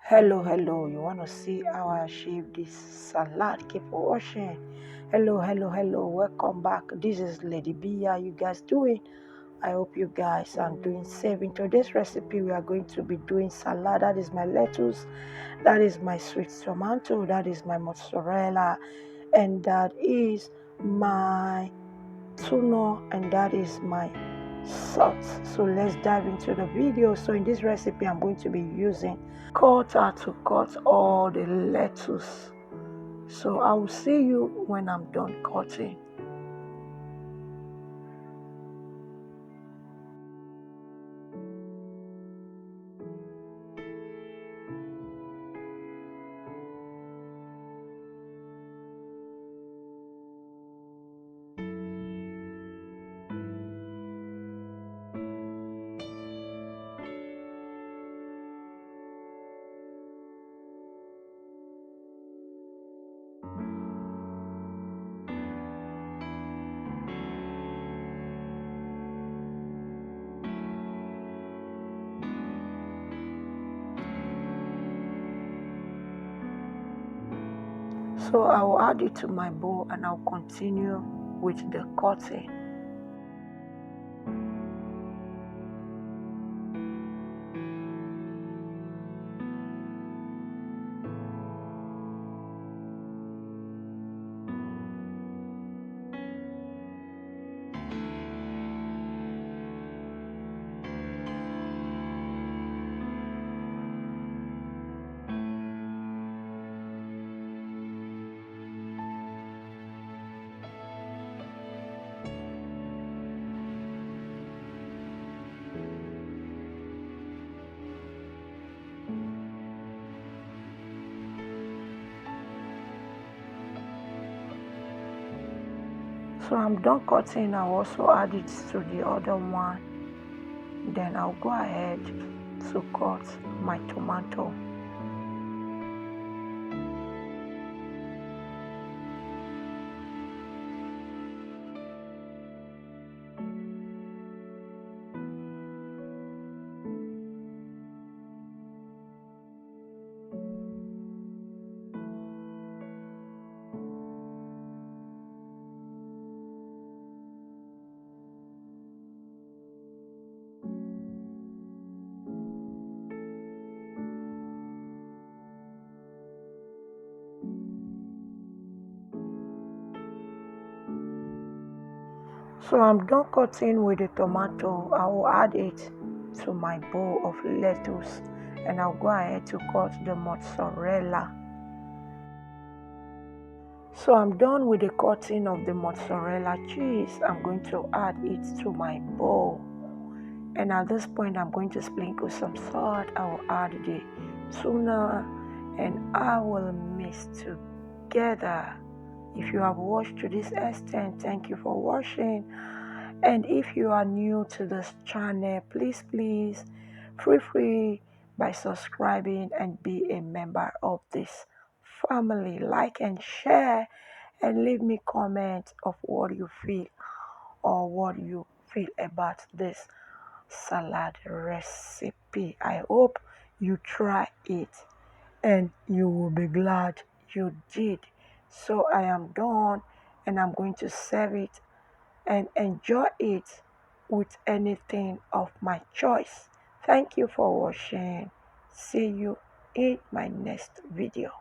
Hello, you want to see how I shape this salad? Keep watching. Hello, welcome back. This is Lady B. How you guys doing? I hope you guys are doing safe. In today's recipe, we are going to be doing salad. That is my lettuce, that is my sweet tomato, that is my mozzarella, and that is my tuna, and that is my salt. So let's dive into the video. So in this recipe, I'm going to be using cutter to cut all the lettuce. So I will see you when I'm done cutting. So I will add it to my bowl and I'll continue with the cutting. So I'm done cutting. I'll also add it to the other one. Then I'll go ahead to cut my tomato. So I'm done cutting with the tomato. I will add it to my bowl of lettuce and I'll go ahead to cut the mozzarella. So I'm done with the cutting of the mozzarella cheese. I'm going to add it to my bowl. And at this point, I'm going to sprinkle some salt. I will add the tuna and I will mix together. If you have watched to this extent, thank you for watching. And if you are new to this channel, please feel free by subscribing and be a member of this family. Like and share and leave me comment of what you feel or what you feel about this salad recipe. I hope you try it and you will be glad you did. So I am done and I'm going to serve it and enjoy it with anything of my choice. Thank you for watching. See you in my next video.